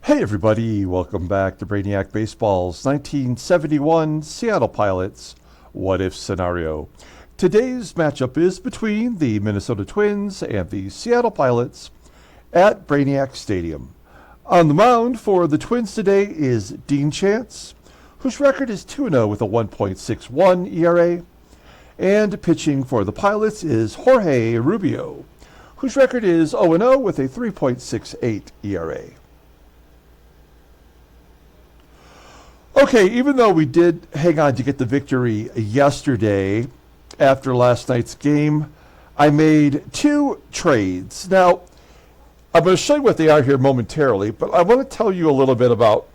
Hey everybody, welcome back to Brainiac Baseball's 1971 Seattle Pilots What If Scenario. Today's matchup is between the Minnesota Twins and the Seattle Pilots at Brainiac Stadium. On the mound for the Twins today is Dean Chance, whose record is 2-0 with a 1.61 ERA. And pitching for the Pilots is Jorge Rubio, whose record is 0-0 with a 3.68 ERA. Okay, even though we did hang on to get the victory yesterday after last night's game, I made two trades. Now, I'm going to show you what they are here momentarily, but I want to tell you a little bit about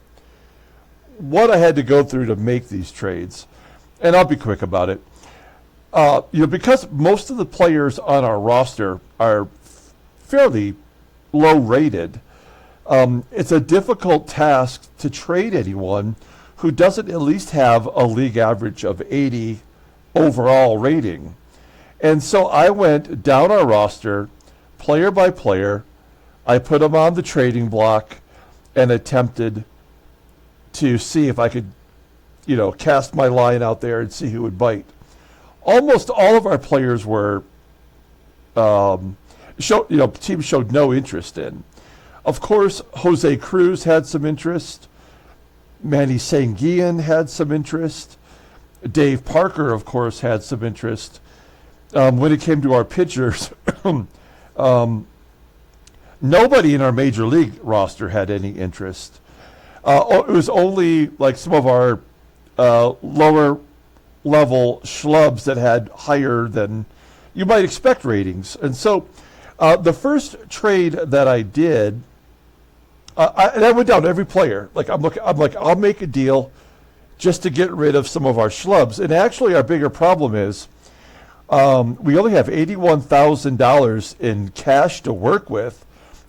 what I had to go through to make these trades, and I'll be quick about it. Because most of the players on our roster are fairly low rated, it's a difficult task to trade anyone who doesn't at least have a league average of 80 overall rating. And so I went down our roster, player by player. I put them on the trading block and attempted to see if I could, cast my line out there and see who would bite. Almost all of our players were, teams showed no interest in. Of course, Jose Cruz had some interest. Manny Sanguillen had some interest. Dave Parker, of course, had some interest. When it came to our pitchers, nobody in our major league roster had any interest. It was only like some of our lower level schlubs that had higher than you might expect ratings. And so the first trade that I did, I went down to every player. I'm like, I'll make a deal just to get rid of some of our schlubs. And actually, our bigger problem is we only have $81,000 in cash to work with,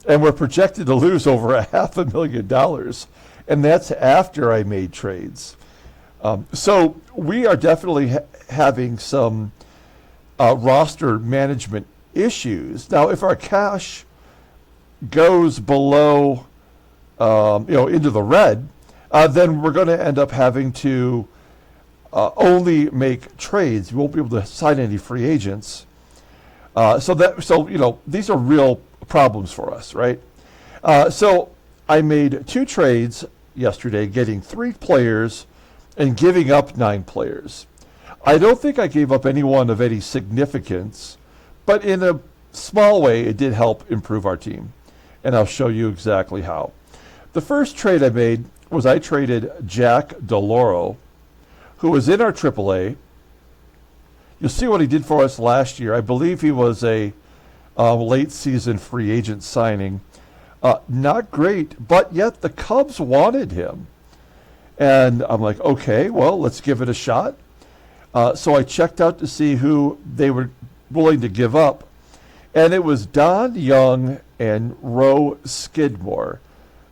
and we're projected to lose over $500,000. And that's after I made trades. So we are definitely having some roster management issues. Now, if our cash goes below into the red, then we're going to end up having to only make trades. We won't be able to sign any free agents. So these are real problems for us, right? So I made two trades yesterday, getting 3 players and giving up 9 players. I don't think I gave up anyone of any significance, but in a small way, it did help improve our team. And I'll show you exactly how. The first trade I made was I traded Jack DeLauro, who was in our AAA. You'll see what he did for us last year. I believe he was a late season free agent signing. Not great, but yet the Cubs wanted him. And I'm like, okay, well, let's give it a shot. So I checked out to see who they were willing to give up. And it was Don Young and Roe Skidmore.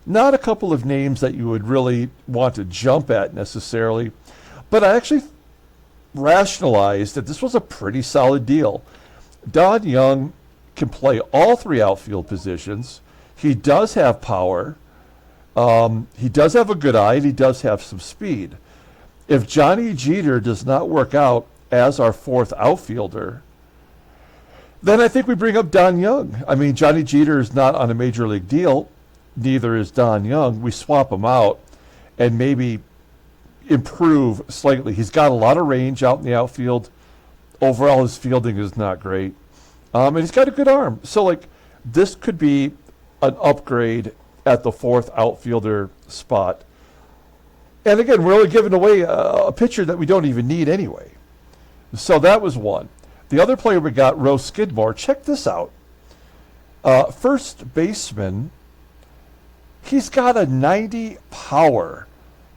Not a couple of names that you would really want to jump at necessarily, but I actually rationalized that this was a pretty solid deal. Don Young can play all 3 outfield positions. He does have power. He does have a good eye, and he does have some speed. If Johnny Jeter does not work out as our 4th outfielder, then I think we bring up Don Young. I mean, Johnny Jeter is not on a major league deal. Neither is Don Young. We swap him out and maybe improve slightly. He's got a lot of range out in the outfield. Overall, his fielding is not great. And he's got a good arm. So, this could be an upgrade at the 4th outfielder spot. And again, we're only giving away a pitcher that we don't even need anyway. So that was one. The other player we got, Roe Skidmore. Check this out. First baseman. He's got a 90 power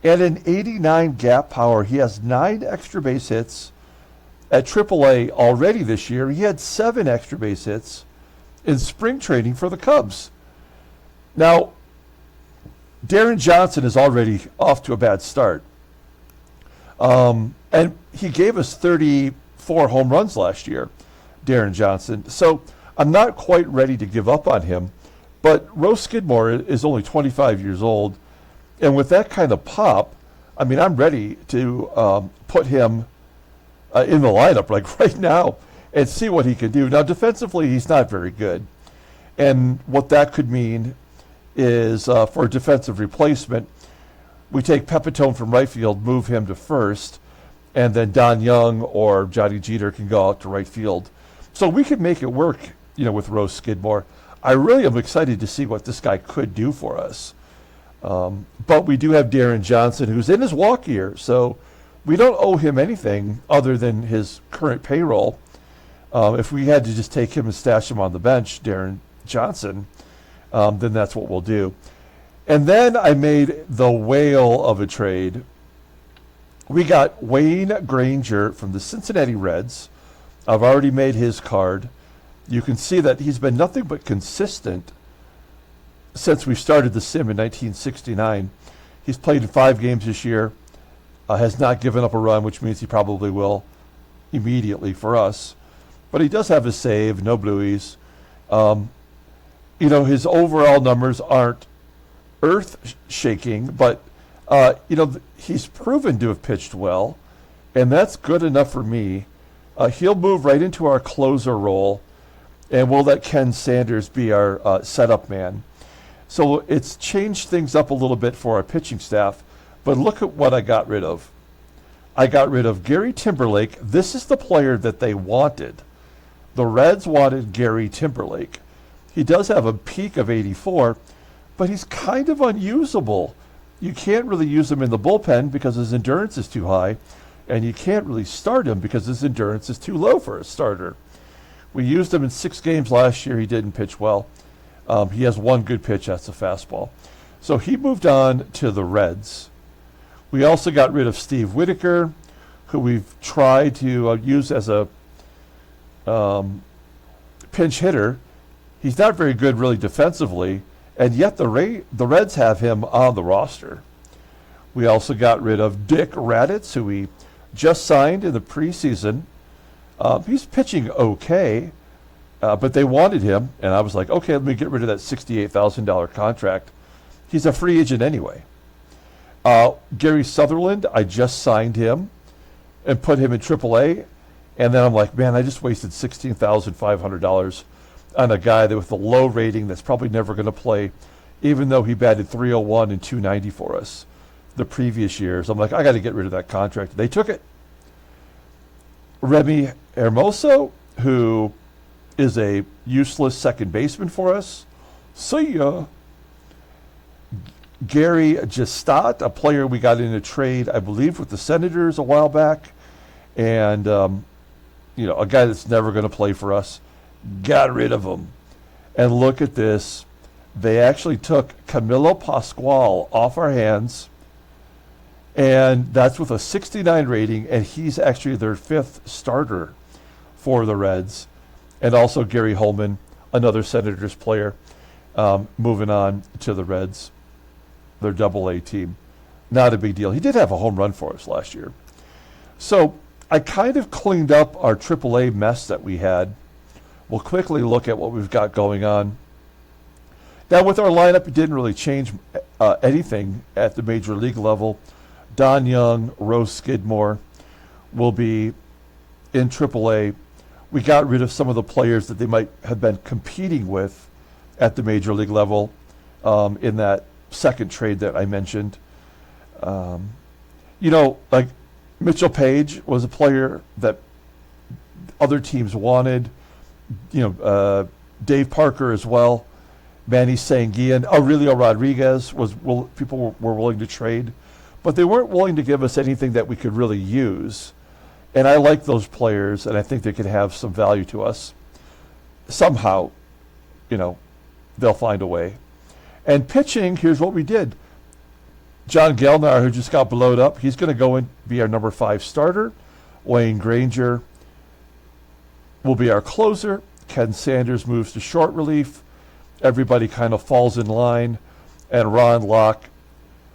and an 89 gap power. He has 9 extra base hits at AAA already this year. He had 7 extra base hits in spring training for the Cubs. Now, Deron Johnson is already off to a bad start. And he gave us 34 home runs last year, Deron Johnson. So I'm not quite ready to give up on him. But Rose Skidmore is only 25 years old, and with that kind of pop, I mean, I'm ready to put him in the lineup like right now and see what he can do. Now, defensively, he's not very good. And what that could mean is for a defensive replacement, we take Pepitone from right field, move him to first, and then Don Young or Johnny Jeter can go out to right field. So we could make it work, with Rose Skidmore. I really am excited to see what this guy could do for us. But we do have Deron Johnson, who's in his walk year, so we don't owe him anything other than his current payroll. If we had to just take him and stash him on the bench, Deron Johnson, then that's what we'll do. And then I made the whale of a trade. We got Wayne Granger from the Cincinnati Reds. I've already made his card. You can see that he's been nothing but consistent since we started the sim in 1969. He's played in 5 games this year, has not given up a run, which means he probably will immediately for us. But he does have a save, no blueies. His overall numbers aren't earth-shaking, but, he's proven to have pitched well, and that's good enough for me. He'll move right into our closer role, and we'll let Ken Sanders be our setup man. So it's changed things up a little bit for our pitching staff, but look at what I got rid of. I got rid of Gary Timberlake. This is the player that they wanted. The Reds wanted Gary Timberlake. He does have a peak of 84, but he's kind of unusable. You can't really use him in the bullpen because his endurance is too high, and you can't really start him because his endurance is too low for a starter. We used him in 6 games last year. He didn't pitch well. He has one good pitch. That's a fastball. So he moved on to the Reds. We also got rid of Steve Whitaker, who we've tried to use as a pinch hitter. He's not very good really defensively, and yet the Reds have him on the roster. We also got rid of Dick Raditz, who we just signed in the preseason. He's pitching okay, but they wanted him, and I was like, okay, let me get rid of that $68,000 contract. He's a free agent anyway. Gary Sutherland, I just signed him and put him in AAA, and then I'm like, man, I just wasted $16,500 on a guy that with a low rating that's probably never going to play, even though he batted .301 and .290 for us the previous years. I'm like, I got to get rid of that contract. They took it. Remy Hermoso, who is a useless second baseman for us. See ya. Gary Gestat, a player we got in a trade, I believe, with the Senators a while back. And, a guy that's never going to play for us. Got rid of him. And look at this. They actually took Camilo Pascual off our hands. And that's with a 69 rating, and he's actually their 5th starter for the Reds. And also Gary Holman, another Senators player, moving on to the Reds, their AA team. Not a big deal. He did have a home run for us last year. So I kind of cleaned up our AAA mess that we had. We'll quickly look at what we've got going on. Now, with our lineup, it didn't really change anything at the major league level. Don Young, Rose Skidmore will be in AAA. We got rid of some of the players that they might have been competing with at the major league level in that second trade that I mentioned. Like Mitchell Page was a player that other teams wanted. Dave Parker as well. Manny Sanguillen. Aurelio Rodriguez people were willing to trade. But they weren't willing to give us anything that we could really use. And I like those players, and I think they could have some value to us. Somehow, they'll find a way. And pitching, here's what we did. John Gelnar, who just got blowed up, he's going to go and be our number 5 starter. Wayne Granger will be our closer. Ken Sanders moves to short relief. Everybody kind of falls in line. And Ron Locke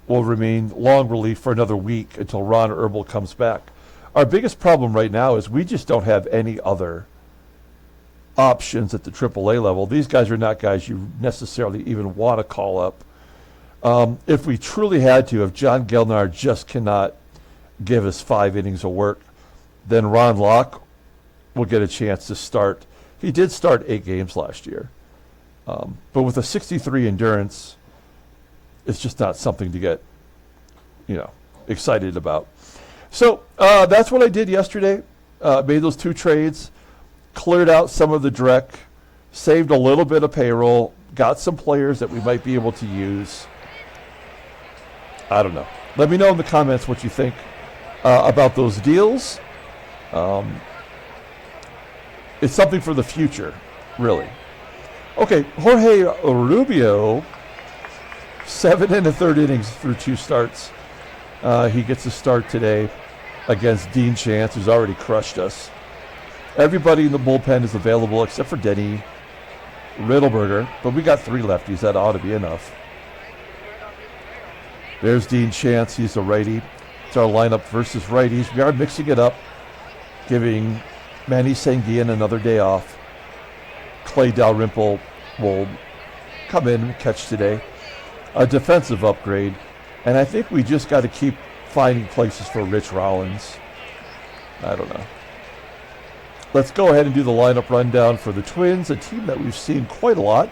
will remain long relief for another week until Ron Herbal comes back. Our biggest problem right now is we just don't have any other options at the AAA level. These guys are not guys you necessarily even want to call up. If we truly had to, if John Gilnar just cannot give us 5 innings of work, then Ron Locke will get a chance to start. He did start 8 games last year. But with a 63 endurance, it's just not something to get, excited about. So that's what I did yesterday. Made those 2 trades, cleared out some of the dreck, saved a little bit of payroll, got some players that we might be able to use. I don't know. Let me know in the comments what you think about those deals. It's something for the future, really. Okay, Jorge Rubio, 7 1/3 innings through 2 starts. He gets a start today against Dean Chance, who's already crushed us. Everybody in the bullpen is available except for Denny Riddleberger, but we got 3 lefties. That ought to be enough. There's Dean Chance. He's a righty. It's our lineup versus righties. We are mixing it up, giving Manny Sanguillen another day off. Clay Dalrymple will come in and catch today. A defensive upgrade. And I think we just got to keep finding places for Rich Rollins. I don't know. Let's go ahead and do the lineup rundown for the Twins, a team that we've seen quite a lot.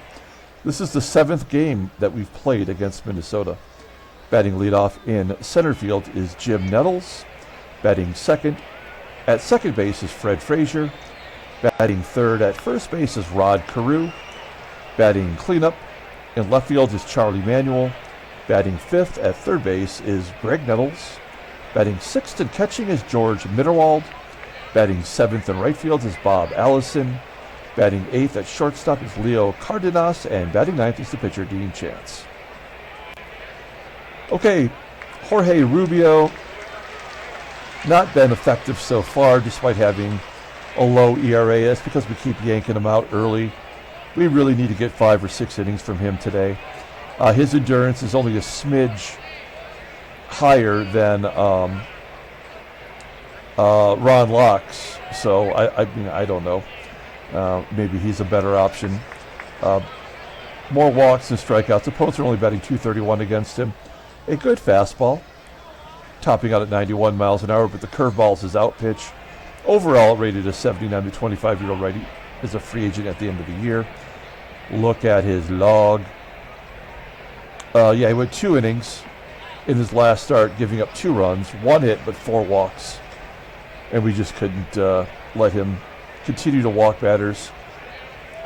This is the 7th game that we've played against Minnesota. Batting leadoff in center field is Jim Nettles. Batting second at second base is Fred Frazier. Batting third at first base is Rod Carew. Batting cleanup in left field is Charlie Manuel. Batting fifth at third base is Graig Nettles. Batting sixth and catching is George Mitterwald. Batting seventh in right field is Bob Allison. Batting eighth at shortstop is Leo Cardenas. And batting ninth is the pitcher Dean Chance. Okay, Jorge Rubio, not been effective so far despite having a low ERA. That's because we keep yanking him out early. We really need to get 5 or 6 innings from him today. His endurance is only a smidge higher than Ron Locke's, so I mean, I don't know. Maybe he's a better option. More walks and strikeouts. Opponents are only batting .231 against him. A good fastball, topping out at 91 miles an hour, but the curveball is his out pitch. Overall, rated as 79 to 25-year-old righty, is a free agent at the end of the year. Look at his log. He went 2 innings in his last start, giving up 2 runs, 1 hit, but 4 walks. And we just couldn't let him continue to walk batters.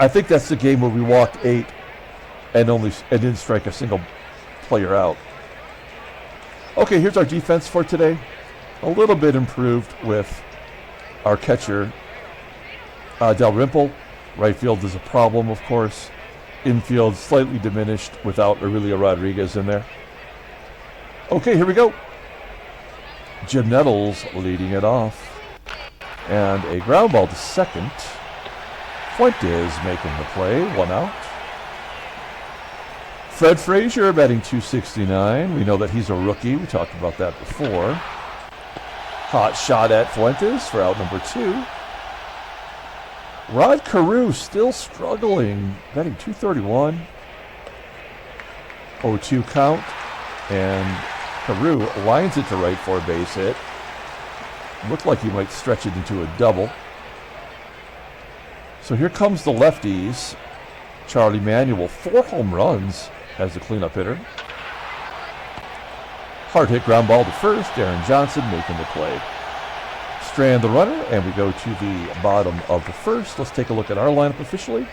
I think that's the game where we walked 8 and didn't strike a single player out. Okay, here's our defense for today. A little bit improved with our catcher, Dalrymple. Right field is a problem, of course. Infield slightly diminished without Aurelio Rodriguez in there. Okay, here we go. Jim Nettles leading it off. And a ground ball to second. Fuentes making the play, 1 out. Fred Frazier batting .269. We know that he's a rookie. We talked about that before. Hot shot at Fuentes for out number 2. Rod Carew still struggling, batting .231. 0-2 count, and Carew lines it to right for a base hit. Looked like he might stretch it into a double. So here comes the lefties. Charlie Manuel, 4 home runs as the cleanup hitter. Hard hit ground ball to first. Deron Johnson making the play. Strand the runner, and we go to the bottom of the first. Let's take a look at our lineup officially.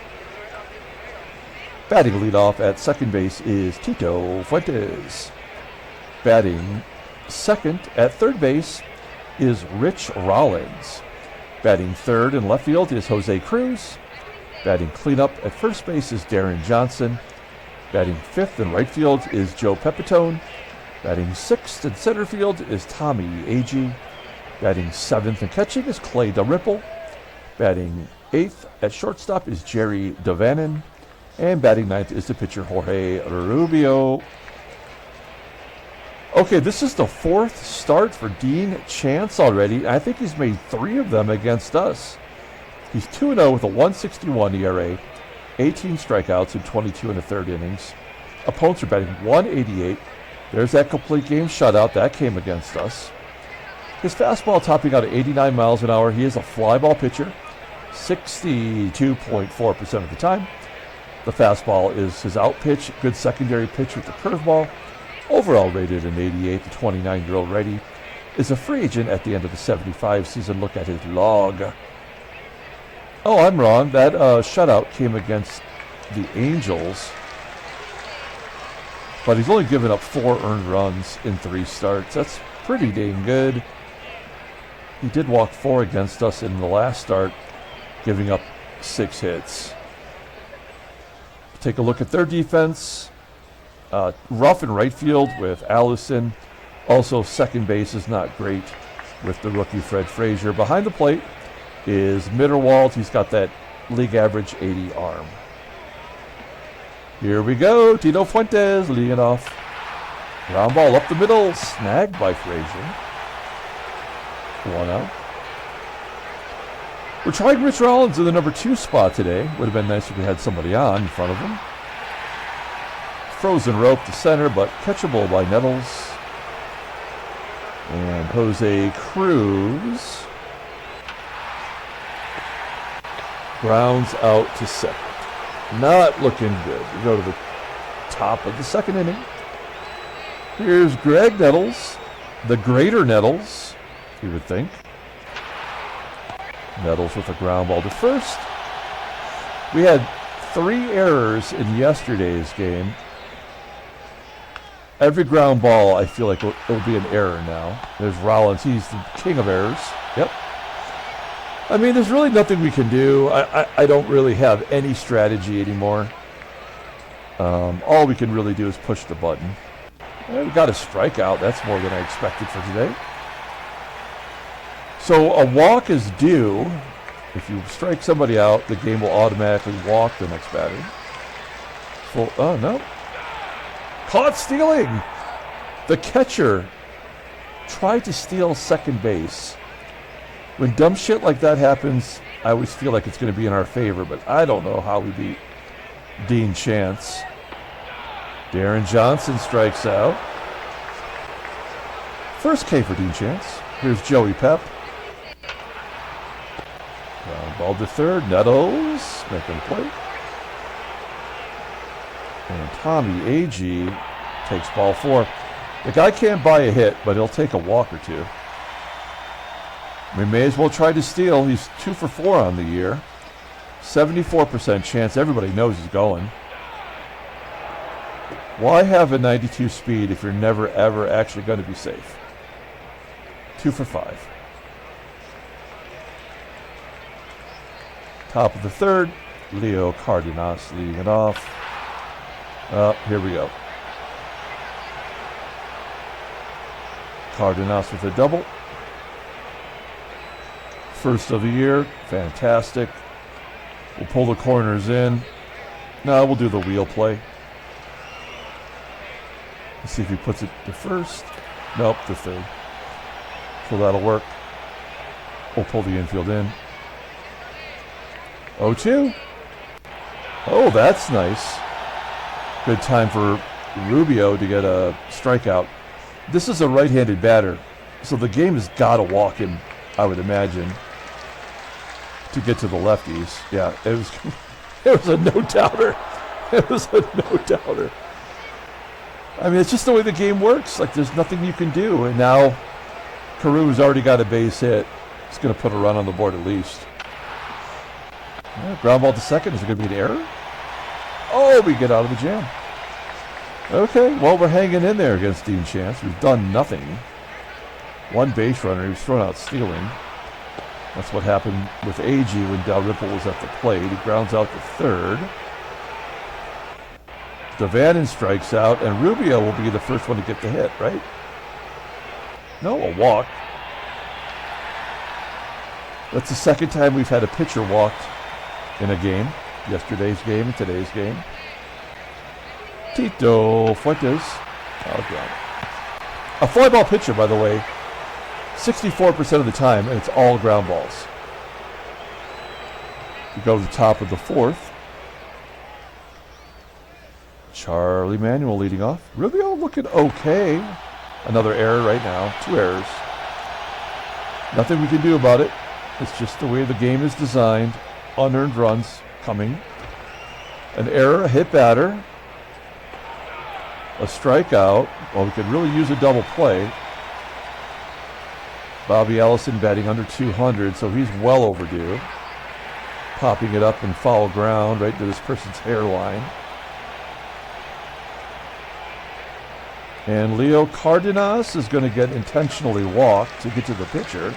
Batting leadoff at second base is Tito Fuentes. Batting second at third base is Rich Rollins. Batting third in left field is Jose Cruz. Batting cleanup at first base is Deron Johnson. Batting fifth in right field is Joe Pepitone. Batting sixth in center field is Tommie AGEE. Batting seventh and catching is Clay Dalrymple. Batting eighth at shortstop is Jerry DaVanon. And batting ninth is the pitcher Jorge Rubio. Okay, this is the 4th start for Dean Chance already. I think he's made 3 of them against us. He's 2-0 with a 1.61 ERA, 18 strikeouts in 22 and a third innings. Opponents are batting 188. There's that complete game shutout. That came against us. His fastball topping out at 89 miles an hour. He is a fly ball pitcher, 62.4% of the time. The fastball is his out pitch. Good secondary pitch with the curveball. Overall rated an 88. The 29-year-old righty is a free agent at the end of the 75 season. Look at his log. Oh, I'm wrong. That shutout came against the Angels. But he's only given up 4 earned runs in 3 starts. That's pretty dang good. He did walk 4 against us in the last start, giving up 6 hits. Take a look at their defense. Rough in right field with Allison. Also, second base is not great with the rookie Fred Frazier. Behind the plate is MITTERWALD. He's got that league average 80 arm. Here we go. Tito Fuentes leading it off. Ground ball up the middle. Snagged by Frazier. 1 out. We're trying Rich Rollins in the number 2 spot today. Would have been nice if we had somebody on in front of him. Frozen rope to center, but catchable by Nettles. And Jose CRUZ grounds out to second. Not looking good. We go to the top of the second inning. Here's Graig Nettles, the greater Nettles, you would think. Nettles with a ground ball to first. We had 3 errors in yesterday's game. Every ground ball, I feel like it'll be an error now. There's Rollins. He's the king of errors. Yep. I mean, there's really nothing we can do. I don't really have any strategy anymore. All we can really do is push the button. We got a strikeout. That's more than I expected for today. So a walk is due. If you strike somebody out, the game will automatically walk the next batter. Oh, no. Caught stealing. The catcher tried to steal second base. When dumb shit like that happens, I always feel like it's going to be in our favor, but I don't know how we beat Dean Chance. Deron Johnson strikes out. First K for Dean Chance. Here's Joey Pep. Ground ball to third. Nettles making a play. And Tommie, AGEE, takes ball 4. The guy can't buy a hit, but he'll take a walk or 2. We may as well try to steal. He's 2 for 4 on the year. 74% chance. Everybody knows he's going. Why have a 92 speed if you're never, ever actually going to be safe? 2 for 5. Top of the third. Leo Cardenas leading it off. Here we go. Cardenas with a double. First of the year. Fantastic. We'll pull the corners in. No, we'll do the wheel play. Let's see if he puts it to first. Nope, to third. So that'll work. We'll pull the infield in. 0-2. Oh, that's nice. Good time for Rubio to get a strikeout. This is a right-handed batter, so the game has got to walk him, I would imagine, to get to the lefties. Yeah, it was a no-doubter. It was a no-doubter. I mean, it's just the way the game works. Like, there's nothing you can do. And now, CAREW's already got a base hit. He's going to put a run on the board at least. Yeah, ground ball to second. Is it going to be an error? Oh, we get out of the jam. Okay, well, we're hanging in there against Dean Chance. We've done nothing. 1 base runner. He was thrown out stealing. That's what happened with AGEE when DALRYMPLE was at the plate. He grounds out to third. DaVANON strikes out, and Rubio will be the first one to get the hit, right? No, a walk. That's the second time we've had a pitcher walked in a game. Yesterday's game and today's game. Tito Fuentes. Oh, God. A fly ball pitcher, by the way, 64% of the time, and it's all ground balls. We go to the top of the fourth. Charlie Manuel leading off. Rubio looking okay. Another error right now. 2 errors. Nothing we can do about it. It's just the way the game is designed. Unearned runs coming. An error, a hit batter. A strikeout. Well, we could really use a double play. Bobby Allison batting under 200, so he's well overdue. Popping it up in foul ground right to this person's hairline. And Leo Cardenas is going to get intentionally walked to get to the pitcher.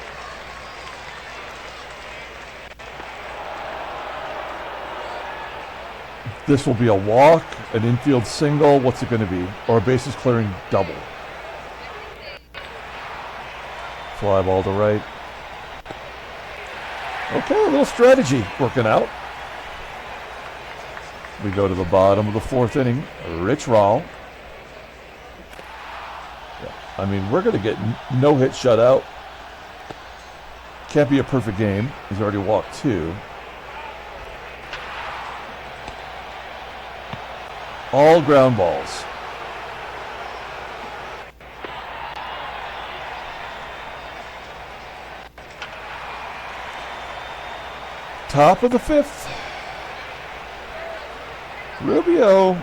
This will be a walk, an infield single. What's it going to be? Or a bases clearing double. Fly ball to right. Okay, a little strategy working out. We go to the bottom of the fourth inning. Rich Rawl. Yeah, I mean, we're going to get no hit shutout. Can't be a perfect game. He's already walked 2. All ground balls. Top of the 5th. Rubio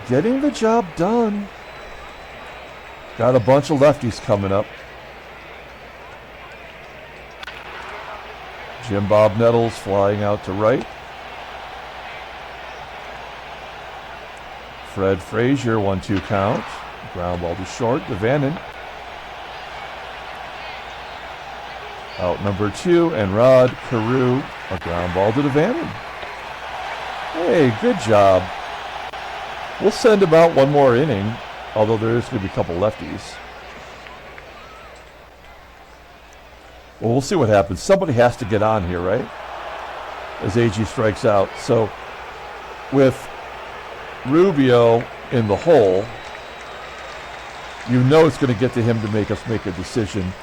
getting the job done. Got a bunch of lefties coming up. Jim Bob Nettles flying out to right. Fred Frazier, 1-2 count. Ground ball to short. DaVANON. Out number 2, and Rod CAREW, a ground ball to DaVANON. Hey, good job. We'll send him out one more inning, although there is going to be a couple lefties. Well, we'll see what happens. Somebody has to get on here, right? As AGEE strikes out. So, with Rubio in the hole, you know it's going to get to him to make us make a decision.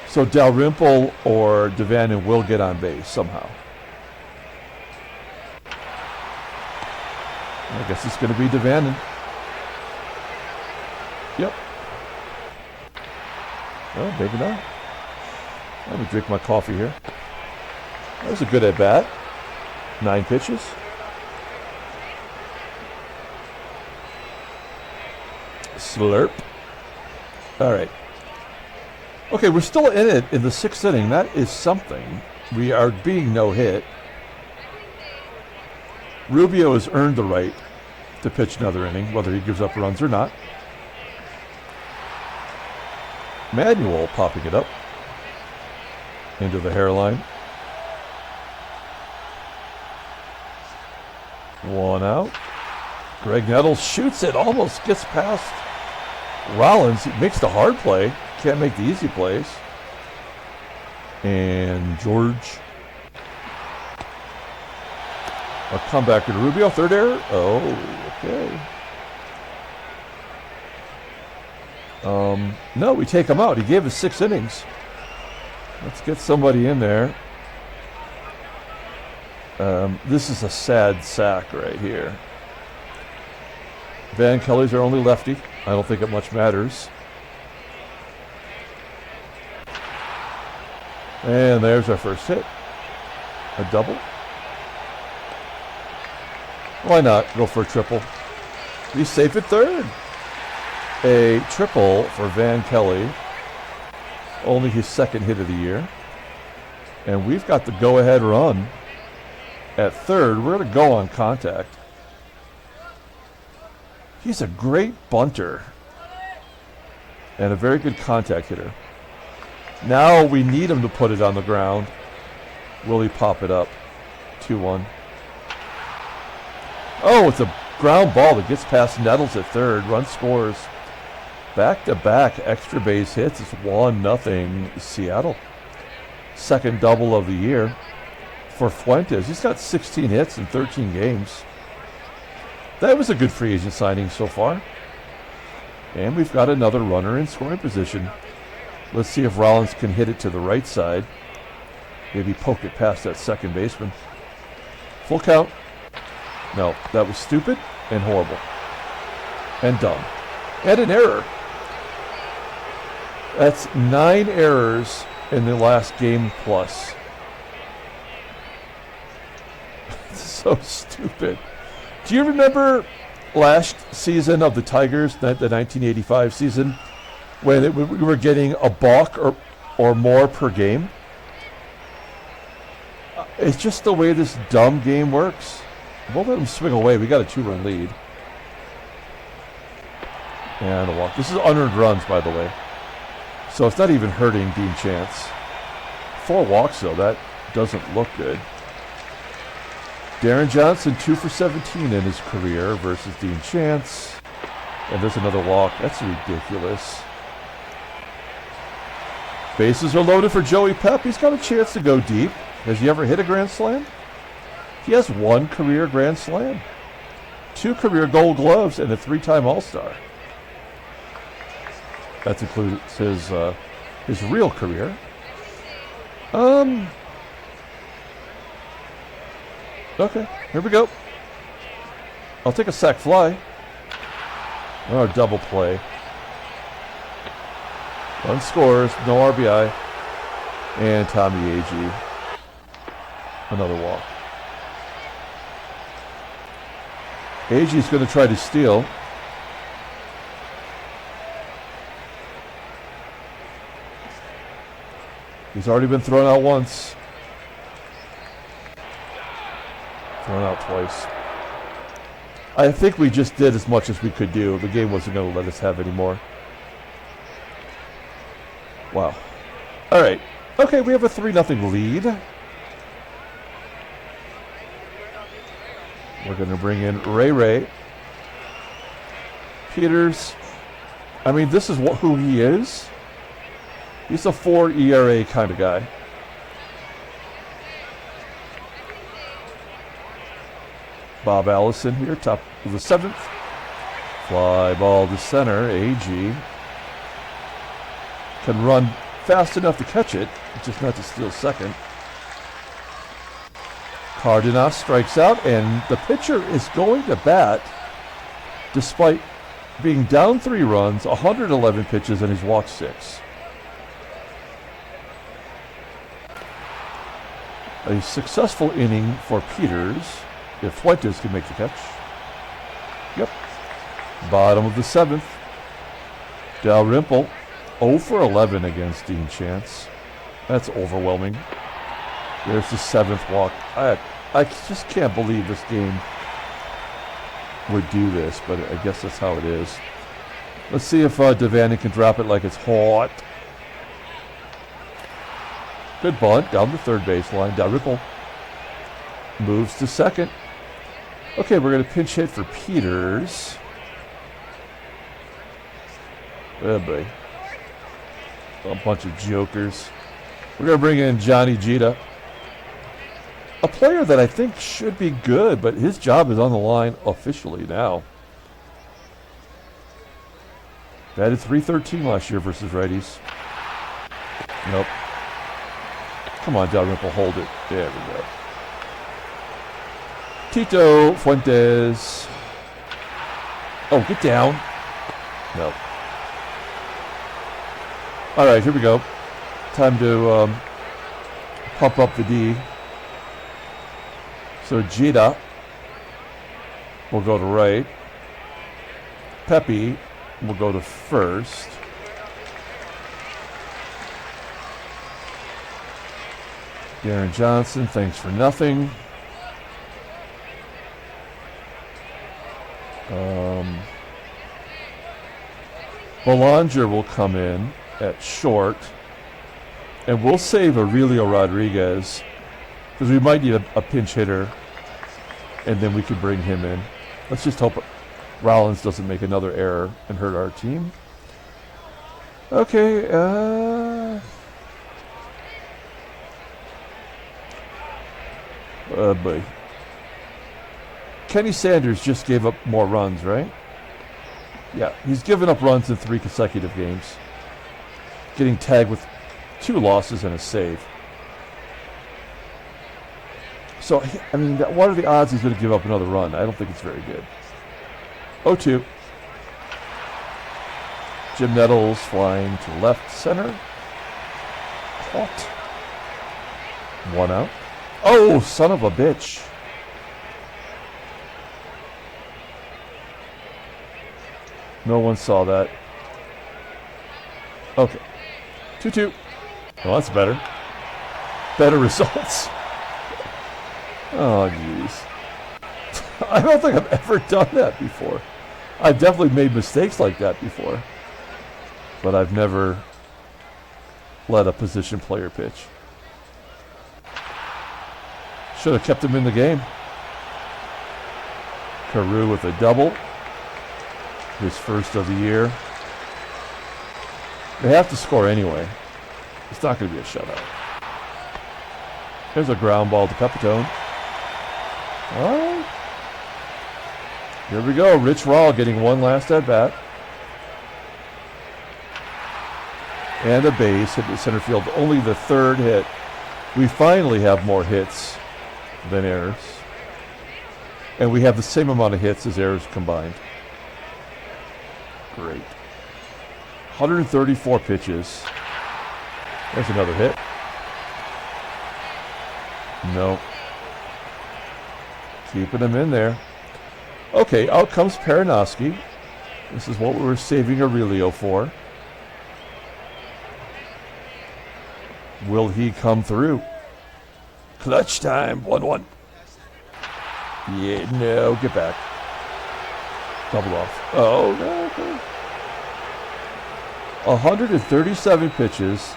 So Dalrymple or DaVANON will get on base somehow. I guess it's going to be DaVANON. Yep. Well, maybe not. Let me drink my coffee here. That was a good at-bat. 9 pitches. Slurp. All right. Okay, we're still in it in the 6th inning. That is something. We are being no hit. Rubio has earned the right to pitch another inning, whether he gives up runs or not. Manuel popping it up into the hairline. 1 out. Graig Nettles shoots it, almost gets past Rollins. He makes the hard play. Can't make the easy plays. And George. A comeback to Rubio. 3rd error. Oh, okay. No, we take him out. He gave us 6 innings. Let's get somebody in there. This is a sad sack right here. Van Kelly's our only lefty. I don't think it much matters. And there's our first hit. A double. Why not go for a triple? He's safe at 3rd. A triple for Van Kelly. Only his 2nd hit of the year. And we've got the go-ahead run at 3rd. We're going to go on contact. He's a great bunter. And a very good contact hitter. Now we need him to put it on the ground. Will he pop it up? 2-1. Oh, it's a ground ball that gets past Nettles at 3rd. Run scores. Back-to-back extra base hits. It's 1-0 Seattle. 2nd double of the year for Fuentes. He's got 16 hits in 13 games. That was a good free agent signing so far. And we've got another runner in scoring position. Let's see if Rollins can hit it to the right side. Maybe poke it past that second baseman. Full count. No, that was stupid and horrible. And dumb. And an error. That's 9 errors in the last game plus. It's so stupid. Do you remember last season of the Tigers, the 1985 season, when we were getting a balk or more per game? It's just the way this dumb game works. We'll let them swing away. We got a 2-run lead. And a walk. This is unearned runs, by the way. So it's not even hurting Dean Chance. 4 walks, though. That doesn't look good. Deron Johnson, 2 for 17 in his career versus Dean Chance. And there's another walk. That's ridiculous. Bases are loaded for Joey Pep. He's got a chance to go deep. Has he ever hit a grand slam? He has 1 career grand slam, 2 career gold gloves, and a 3-time All-Star. That includes his real career. Okay, here we go. I'll take a sac fly. Or a double play. 1 scores, no RBI. And Tommie AGEE. Another walk. AGEE's going to try to steal. He's already been thrown out once. Thrown out twice. I think we just did as much as we could do. The game wasn't going to let us have any more. Wow. All right. Okay, we have a 3-0 lead. We're going to bring in Ray. Peters. I mean, this is who he is. He's a 4 ERA kind of guy. Bob Allison here, top of the 7th. Fly ball to center. AGEE can run fast enough to catch it, just not to steal second. Cardenas strikes out, and the pitcher is going to bat despite being down 3 runs, 111 pitches, and he's walked 6. A successful inning for Peters, if Fuentes can make the catch. Yep. Bottom of the 7th. Dalrymple, 0 for 11 against Dean Chance. That's overwhelming. There's the 7th walk. I just can't believe this game would do this, but I guess that's how it is. Let's see if DaVANON can drop it like it's hot. Good bunt down the third baseline. Dalrymple moves to second. Okay, we're going to pinch hit for Peters. Oh boy. A bunch of jokers. We're going to bring in Johnny Jeter. A player that I think should be good, but his job is on the line officially now. Batted .313 last year versus righties. Nope. Come on, Dalrymple, hold it. There we go. Tito, Fuentes. Oh, get down. No. All right, here we go. Time to pump up the D. So Jeter will go to right. Pepe will go to first. Deron Johnson, thanks for nothing. Belanger will come in at short. And we'll save Aurelio Rodriguez because we might need a pinch hitter. And then we can bring him in. Let's just hope Rollins doesn't make another error and hurt our team. Okay, boy. Kenny Sanders just gave up more runs, right? Yeah, he's given up runs in 3 consecutive games. Getting tagged with 2 losses and a save. So, I mean, what are the odds he's going to give up another run? I don't think it's very good. 0-2. Jim Nettles flying to left center. Caught. 1 out. Oh, son of a bitch. No one saw that. Okay. 2-2. Well, that's better. Better results. Oh, jeez. I don't think I've ever done that before. I've definitely made mistakes like that before. But I've never let a position player pitch. Should have kept him in the game. CAREW with a double. His first of the year. They have to score anyway. It's not going to be a shutout. Here's a ground ball to PEPITONE. All right. Here we go. Rich Rawl getting one last at bat. And a base hit to center field. Only the third hit. We finally have more hits than errors. And we have the same amount of hits as errors combined. Great. 134 pitches. There's another hit. No. Keeping him in there. Okay, out comes Perinoski. This is what we were saving Aurelio for. Will he come through? Clutch time. 1-1. Yeah, no, get back. Double off. Oh, no. Okay. 137 pitches.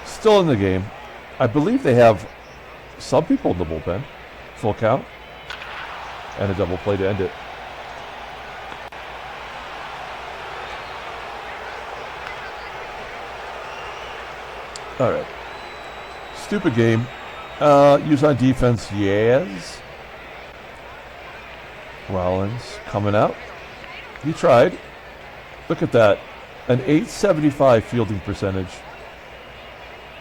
Still in the game. I believe they have some people in the bullpen. Full count. And a double play to end it. All right. Stupid game. Use on defense, yes. Rollins coming out. He tried. Look at that. An .875 fielding percentage.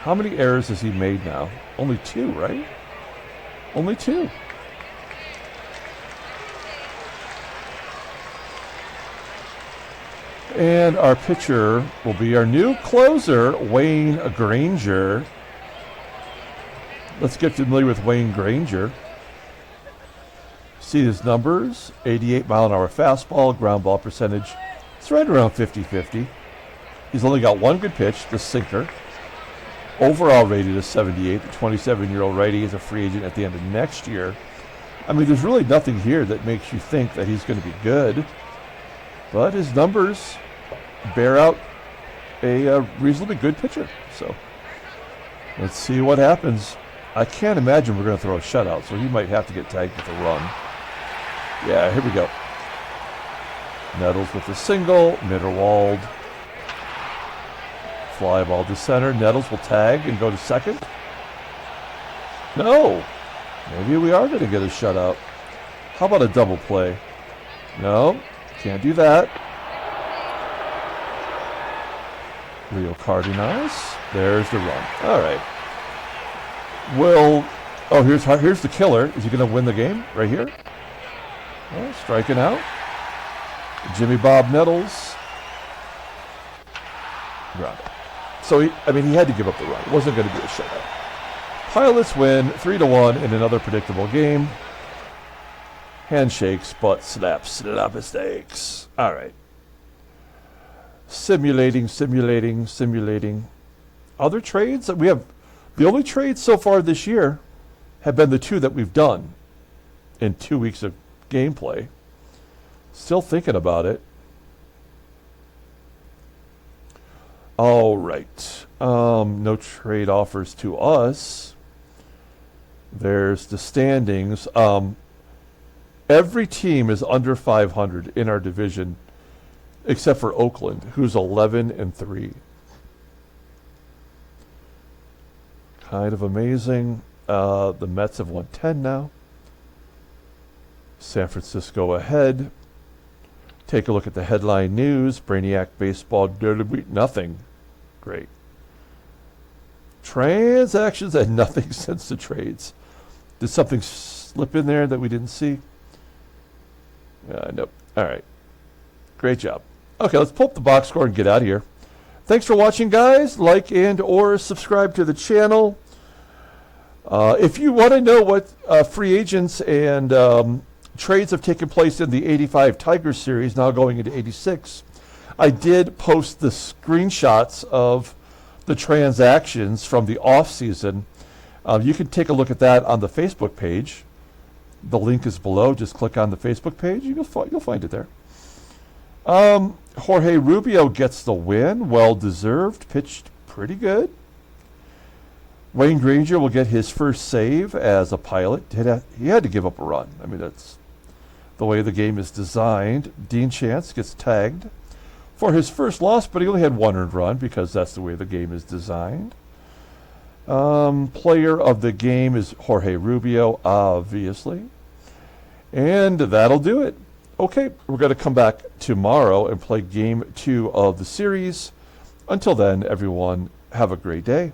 How many errors has he made now? Only 2, right? Only 2. And our pitcher will be our new closer, Wayne Granger. Let's get familiar with Wayne Granger. See his numbers. 88 mile an hour fastball, ground ball percentage. It's right around 50-50. He's only got one good pitch, the sinker. Overall rated is 78. The 27-year-old righty is a free agent at the end of next year. I mean, there's really nothing here that makes you think that he's going to be good. But his numbers bear out a reasonably good pitcher. So let's see what happens. I can't imagine we're going to throw a shutout, so he might have to get tagged with a run. Yeah, here we go. Nettles with a single. MITTERWALD. Fly ball to center. Nettles will tag and go to second. No. Maybe we are going to get a shutout. How about a double play? No. Can't do that. Rio CARDENAS. There's the run. All right. Well, oh, here's the killer. Is he going to win the game right here? Well, striking out. Jimmy Bob Nettles. Ground out. So, he had to give up the run. It wasn't going to be a shutout. Pilots win 3-1 in another predictable game. Handshakes, but slap mistakes. All right. Simulating. Other trades that we have. The only trades so far this year have been the 2 that we've done in 2 weeks of gameplay. Still thinking about it. All right. No trade offers to us. There's the standings. Every team is under 500 in our division, except for Oakland, who's 11-3. Kind of amazing. The Mets have won 10 now. San Francisco ahead. Take a look at the headline news. Brainiac baseball, nothing. Great. Transactions and nothing since the trades. Did something slip in there that we didn't see? Nope. All right. Great job. Okay, let's pull up the box score and get out of here. Thanks for watching, guys. Like and or subscribe to the channel. If you want to know what free agents and trades have taken place in the 85 Tigers series, now going into 86, I did post the screenshots of the transactions from the off season. You can take a look at that on the Facebook page. The link is below. Just click on the Facebook page. You'll find it there. Jorge Rubio gets the win. Well deserved. Pitched pretty good. Wayne Granger will get his first save as a pilot. He had to give up a run. I mean, that's the way the game is designed. Dean Chance gets tagged for his first loss, but he only had one earned run because that's the way the game is designed. Player of the game is Jorge Rubio, obviously. And that'll do it. Okay, we're going to come back tomorrow and play Game 2 of the series. Until then, everyone, have a great day.